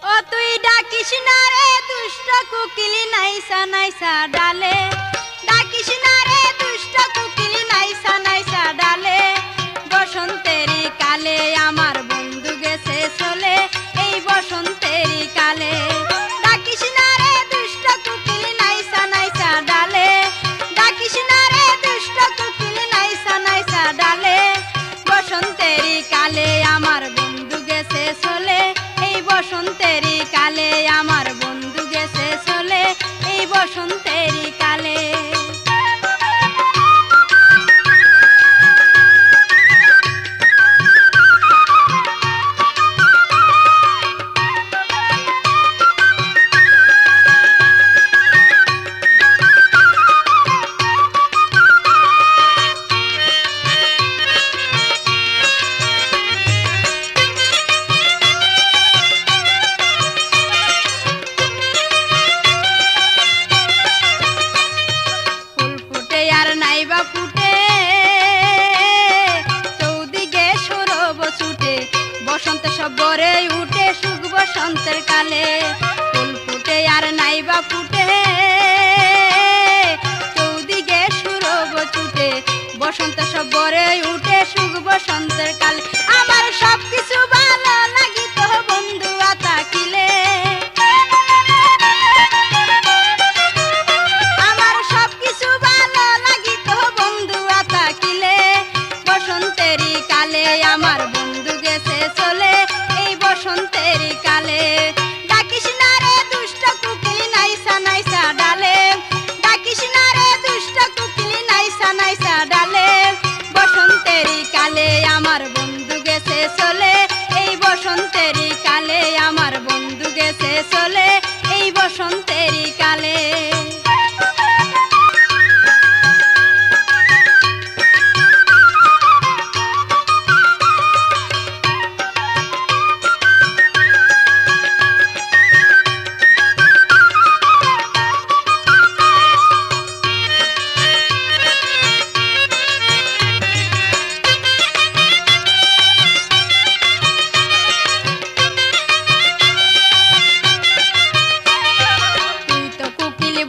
ও তুই ডাকিস না রে দুষ্ট কুকিলি নাইসা নাইসা ডালে, ডাকিস না রে দুষ্ট কুকিলি নাইসা নাইসা ডালে। বসন্তেরি কালে আমার বন্ধু গেছে চলে, এই বসন্তেরি কালে। ডাকিস না রে দুষ্ট কুকিলি নাইসা নাইসা ডালে, ডাকিস না রে দুষ্ট কুকিলি নাইসা নাইসা ডালে। বসন্তেরি কালে আমার বন্ধু গেছে চলে, এই বসন্তেরি কালে আমার বন্ধু গেছে চলে, এই বসন্তেরি কালে। আর নাইবা ফুটে চৌদিকে সরব ছুটে, বসন্ত সব ভরে উঠে সুখ বসন্তের কালে। ফুল ফুটে আর নাইবা ফুটে চৌদিকে সরব ছুটে, বসন্ত সব ভরে উঠে সুখ বসন্তের কালে। আমার সব কিছু ভালো লাগিত বন্ধু আতাকিলে, আমার বন্ধু গেছে চলে, এই বসন্তেরি কালে। ডাকিস না রে দুষ্ট কুকিলি নাইসা নাইসা ডালে, ডাকিস না রে দুষ্ট কুকিলি নাইসা নাইসা ডালে। বসন্তেরি কালে আমার বন্ধু গেছে চলে, এই বসন্তেরি কালে আমার বন্ধু গেছে চলে, এই বসন্তেরি কালে।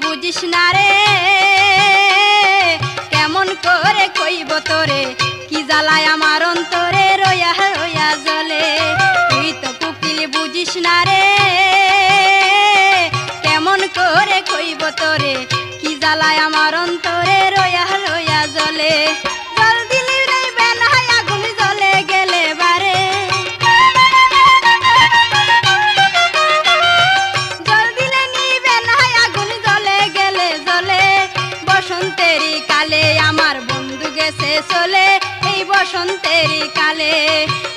বুঝিস না রে কেমন করে কইব তোরে, কি জ্বালায় আমার অন্তরে রইয়া রইয়া জ্বলে। তুই তো কুকিলি বুঝিস না রে কেমন করে কইব তোরে, কি জ্বালায় আমার অন্তরে রইয়া রইয়া জ্বলে। জল দিলি রে বেন হয় আগুন জ্বলে গেলে বারে, বসন্তেরি কালে আমার বন্ধু গেছে চলে, এই বসন্তেরি কালে।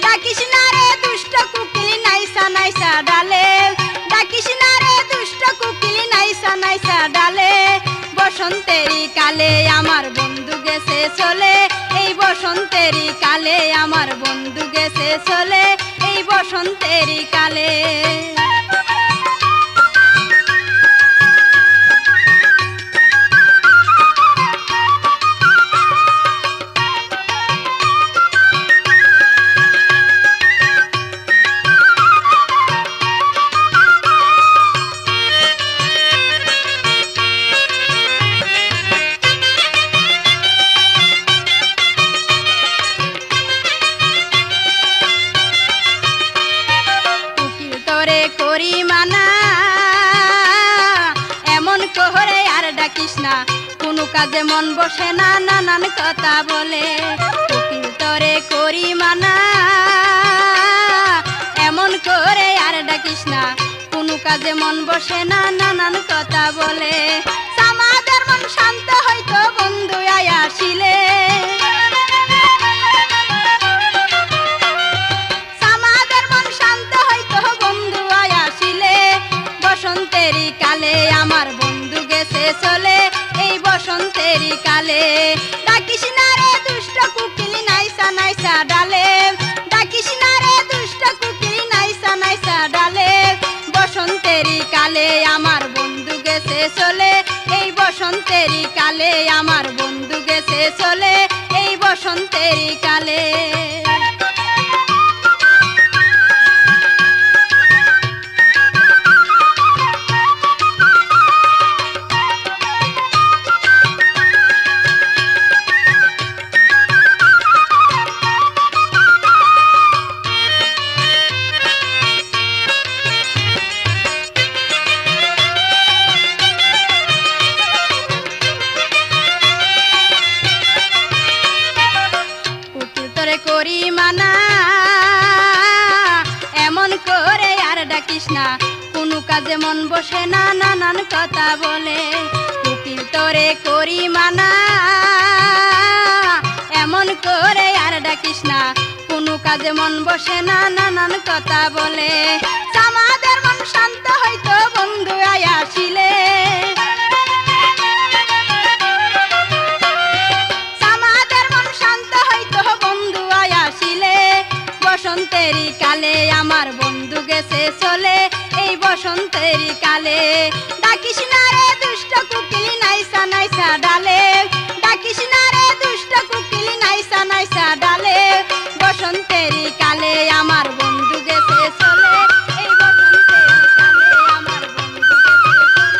ডাকিস না রে দুষ্ট কুকিলি নাইসা নাইসা ডালে, ডাকিস না রে দুষ্ট কুকিলি নাইসা নাইসা ডালে। বসন্তেরি কালে আমার বন্ধু গেছে চলে, এই বসন্তেরি কালে আমার বন্ধু গেছে চলে, এই বসন্তেরি কালে। করি মানা এমন কোহরে আর ডাকিস না, কোনো কাজে মন বসে না, নানান কথা বলে। কুকিল তোরে করি মানা এমন করে আর ডাকিস না, কোনো কাজে মন বসে না, নানান কথা বলে। আমাদের মন শান্ত হইতো বন্ধু আয়াসিলে, বসন্তেরি কালে আমার বন্ধু গেছে চলে, এই বসন্তেরি কালে। ডাকিস না রে দুষ্ট কুকিলি নাইসা নাইসা ডালে, ডাকিস না রে দুষ্ট কুকিলি নাইসা নাইসা ডালে। বসন্তেরি কালে আমার বন্ধু গেছে চলে, এই বসন্তেরি কালে আমার বন্ধু গেছে চলে, এই বসন্তেরি কালে। ডাকিস না, কোনো কাজে মন বসে না, নানান কথা বলে। উকিল তোরে করি মানা, এমন করে আর ডাকিস না, কোনো কাজে মন বসে না, নানান কথা বলে। আমাদের মন শান্ত হইতো বন্ধু আসিলে, আমাদের মন শান্ত হইতো বন্ধু আসিলে। বসন্তেরই কালে আমার বন্ধু গেছে চলে, এই বসন্তেরই কালে। ডাকিস না রে দুষ্ট কুকিলি নাইসা নাইসা ডালে, ডাকিস না রে দুষ্ট কুকিলি নাইসা নাইসা ডালে। বসন্তেরই কালে আমার বন্ধু গেছে চলে, এই বসন্তেরই কালে আমার বন্ধু গেছে চলে,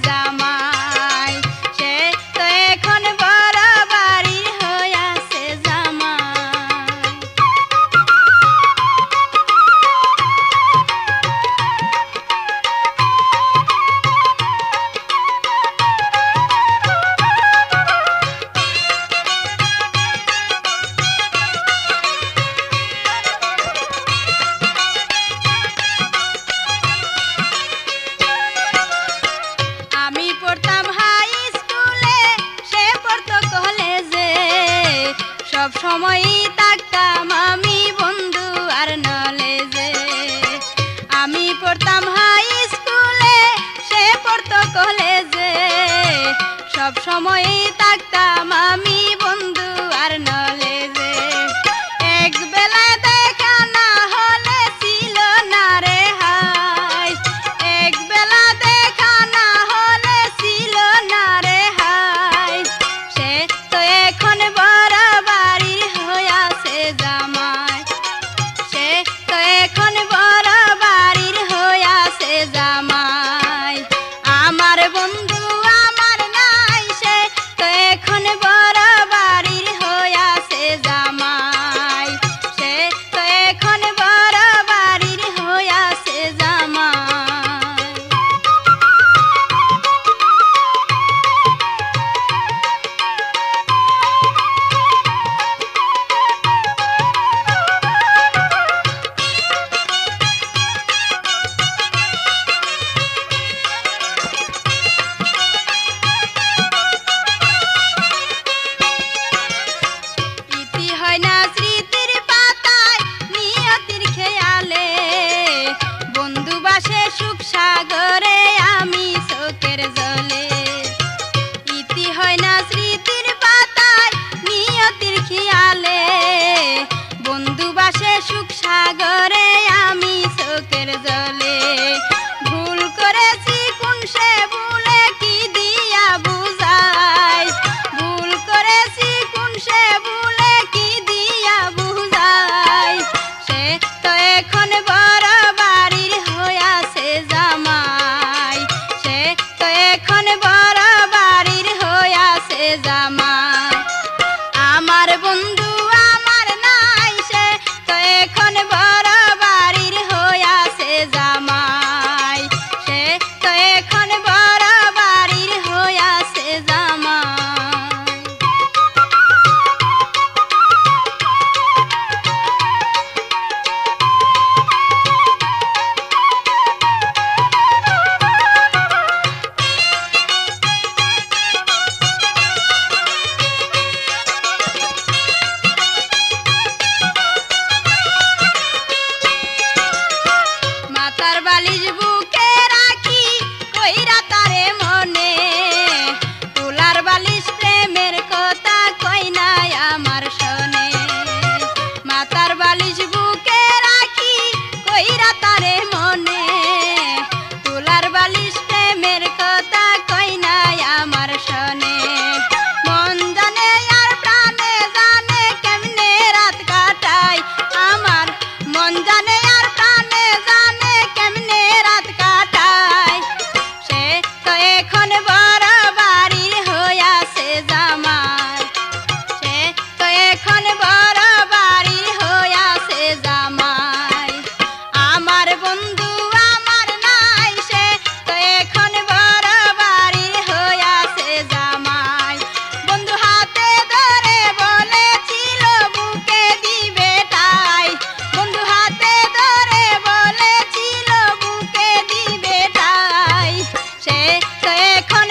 জামাই, সে তো এখন বড় বাড়ির হইয়াছে জামাই। আমি পড়তাম হাই স্কুলে, সে পড়তো কলেজে, সব সময়ই থাকতাম আমি বন্ধু আর নলেজে। আমি পড়তাম হাই স্কুলে, সে পড়তো কলেজে, সব সময়ই থাকতাম আমি বন্ধু আর নলেজে। এক বেলা দেখা না হলে ছিল না রে হাই, এক বেলা দেখা না হলে ছিল না রে হাই, সে তো এখন বড় বাড়ির হইয়াছে জামাই, সে তো এখন বড় বাড়ির হইয়াছে জামাই। আমার বন্ধু আমার নাই, সে তো এখন বড় বাড়ির হইয়াছে জামাই, সে তো এখন বড় বাড়ির হইয়াছে জামাই। ইতি হয় না স্মৃতির পাতায় নিয়তির খেয়ালে, বন্ধু বাসে সুখ সাগরে আমি চোখের জলে। ইতি হয় না স্মৃতির পাতায় নিয়তির খেয়ালে, বন্ধু বাসে সুখ সাগরে আমি চোখের জলে। ভুল করেছি কোন সে ভুলে কি দিয়া বুঝাই, ভুল করেছি কোন সে ভুলে কি দিয়া বুঝাই, সে তো এখন বড় বাড়ির হইয়াছে জামাই, সে তো এখন বড় বাড়ির হইয়াছে জামাই। আমার বন্ধু আমার নাই, সে তো এখন বড় বাড়ির হইয়াছে জামাই, সে তো এখন বড় বাড়ির হইয়াছে জামাই। মাথার বালিশ বুকে রাখি কইরা তারে মনে, তুলার বালিশ প্রেমের কথা কই নাই আমার শোনে। মাথার বালিশ বুকে রাখি কইরা তারে মনে, তুলার বালিশ প্রেমের কথা কই নাই আমার শোনে। মন জানে আর প্রাণে জানে কেমনে রাত কাটাই, আমার মন জানে আর প্রাণে জানে কেমনে রাত কাটাই, সে তো এখন বড় বাড়ির হইয়াছে জামাই, সে তো এখন বড় বাড়ির হইয়াছে জামাই। আমার বন্ধু আমার নাই, সে তো এখন বড় বাড়ির হইয়াছে জামাই। বন্ধু হাতে ধরে বলেছিল বুকে দিবে ঠাই, বন্ধু হাতে ধরে বলেছিল বুকে দিবে ঠাই, সে তো এখন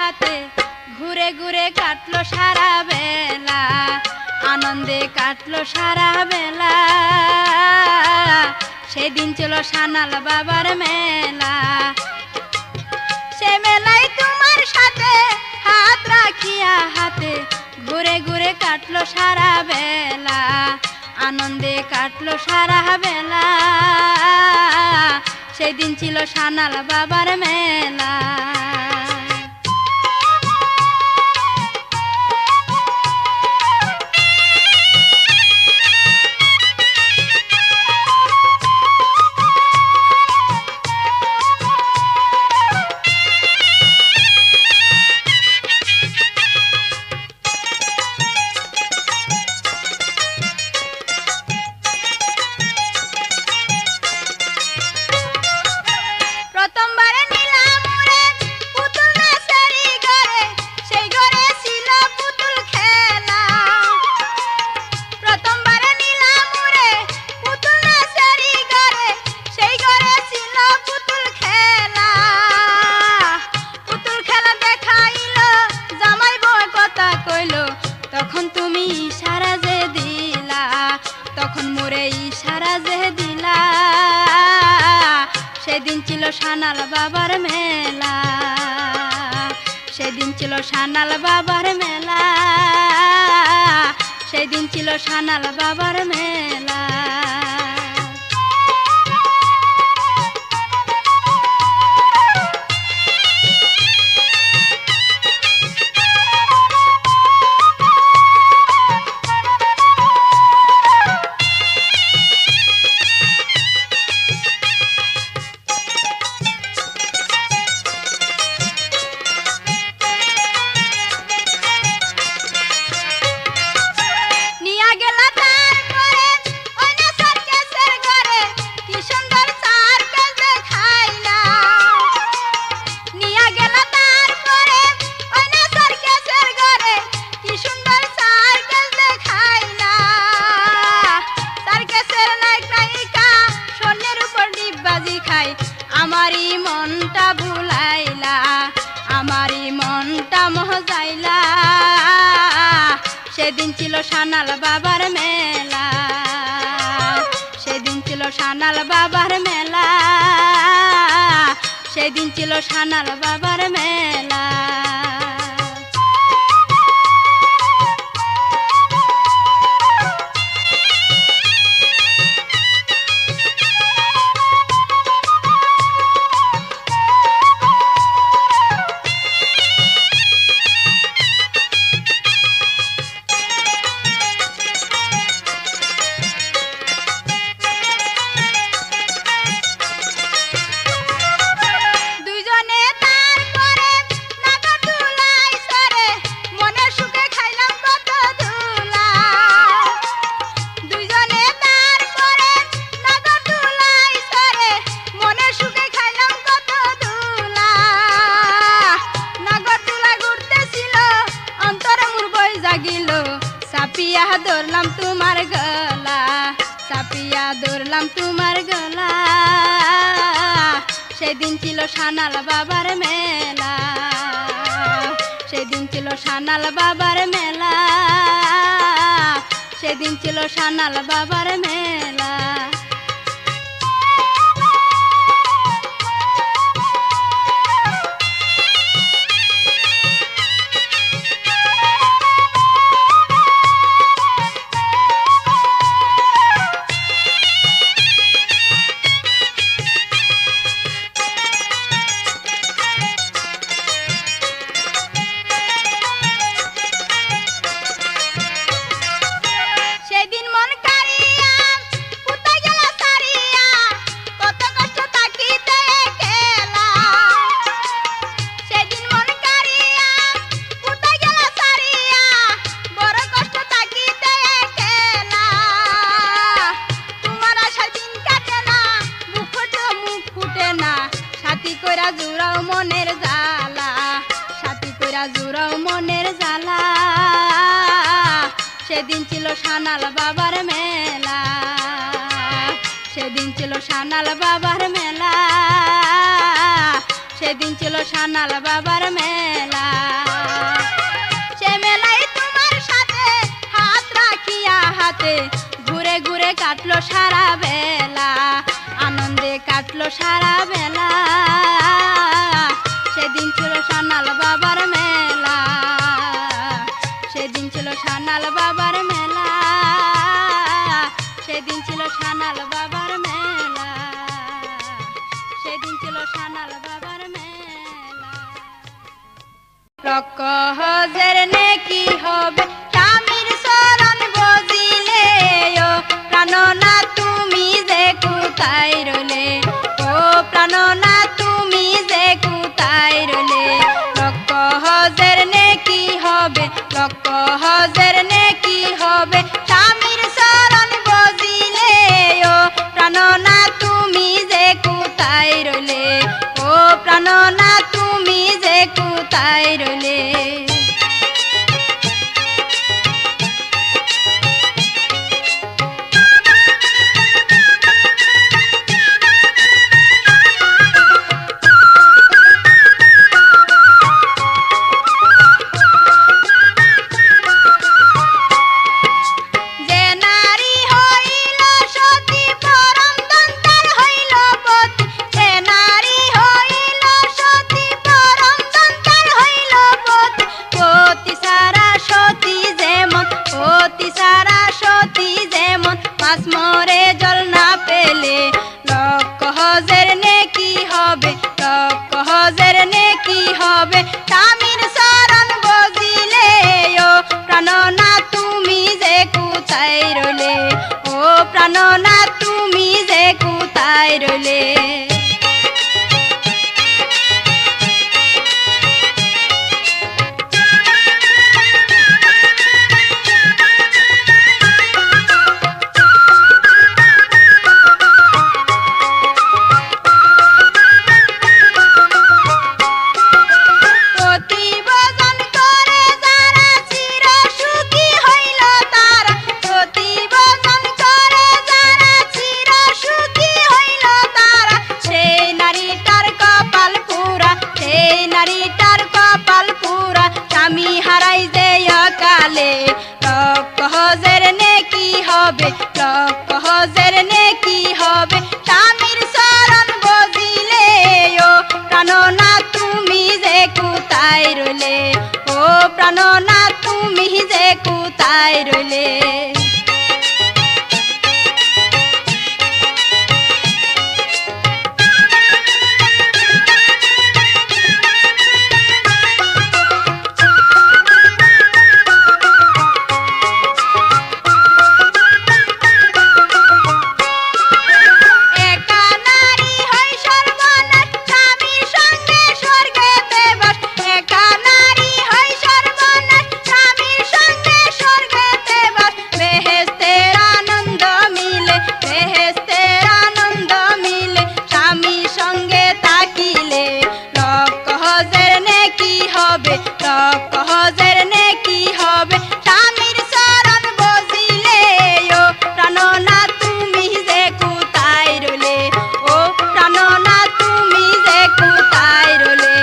সাথে ঘুরে ঘুরে কাটলো সারা বেলা, আনন্দে কাটলো সারা বেলা। সেদিন ছিল সানাল বাবার মেলা, সে মেলায় তোমার সাথে হাত রাখিয়া হাতে ঘুরে ঘুরে কাটলো সারা বেলা, আনন্দে কাটলো সারা বেলা। সেদিন ছিল সানাল বাবার মেলা। তখন তুমি ইশারা যে দিলা, তখন মোরে ইশারা যে দিলা। সেদিন ছিল সানাল বাবার মেলা, সেদিন ছিল সানাল বাবার মেলা, সেদিন ছিল সানাল বাবার মেলা। আমারি মনটা ভুলাইলা, আমারি মনটা মহজাইলা। সেদিন ছিল সানাল বাবার মেলা, সেদিন ছিল সানাল বাবার মেলা, সেদিন ছিল সানাল বাবার মেলা। সাপিয়া ধরলাম তোমার গলা, সাপিয়া ধরলাম তোমার গলা। সেদিন ছিল সানাল বাবার মেলা, সেদিন ছিল সানাল বাবার মেলা, সেদিন ছিল সানাল বাবার মেলা। জুড়াও মনের জ্বালা, সাথী কইরা জুড়াও মনের জ্বালা। সেদিন ছিল সানাল বাবার মেলা, সেদিন ছিল সানাল বাবার মেলা, সেদিন ছিল সানাল বাবার মেলা। সে মেলায় তোমার সাথে হাত রাখিয়া হাতে ঘুরে ঘুরে কাটলো সারা বেলা, আনন্দে কাটলো সারা বেলা। সেদিন ছিল সানাল বাবার মেলা, সেদিন ছিল সানাল বাবার মেলা, সেদিন ছিল সানাল বাবার মেলা, সেদিন ছিল সানাল বাবার মেলা। লক্ষ হজের নেকি হবে স্বামীর চরণ বজিলে, ও প্রাণনা তুমি যে কোথায় রইলে, ও প্রাণনা তুমি যে কোথায় রইলে। লক্ষ হজের নেকি হবে, লক্ষ হজের নেকি হবে স্বামীর চরণ বজিলে, ও প্রাণনা তুমি যে কোথায় রইলে, ও প্রাণনা তুমি যে কোথায় রইলে। মরে জল না পেলে লক্ষ হজের নেকি হবে, লক্ষ হজের নেকি হবে স্বামীর চরণ বজিলে, ও প্রাণনা তুমি যে কোথায় রইলে, ও প্রাণনা তুমি যে কোথায় রইলে। লক্ষ হজের নেকি হবে, লক্ষ হজের নেকি হবে স্বামীর চরণ বজিলে, ও প্রাণনা তুমি যে কোথায় রইলে, ও প্রাণনা তুমি যে কোথায় রইলে। লক্ষ হজের নেকি হবে স্বামীর চরণ বজিলে, ও প্রাণনা তুমি যে কোথায় রইলে, ও প্রাণনা তুমি যে কোথায় রইলে।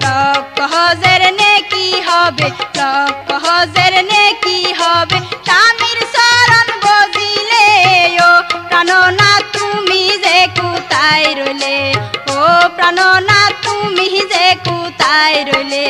লক্ষ হজের নেকি হবে, লক্ষ হজের নেকি হবে স্বামীর চরণ বজিলে, ও প্রাণনা তুমি যে কোথায় রইলে, ও প্রাণনা তুমি যে কোথায় রইলে।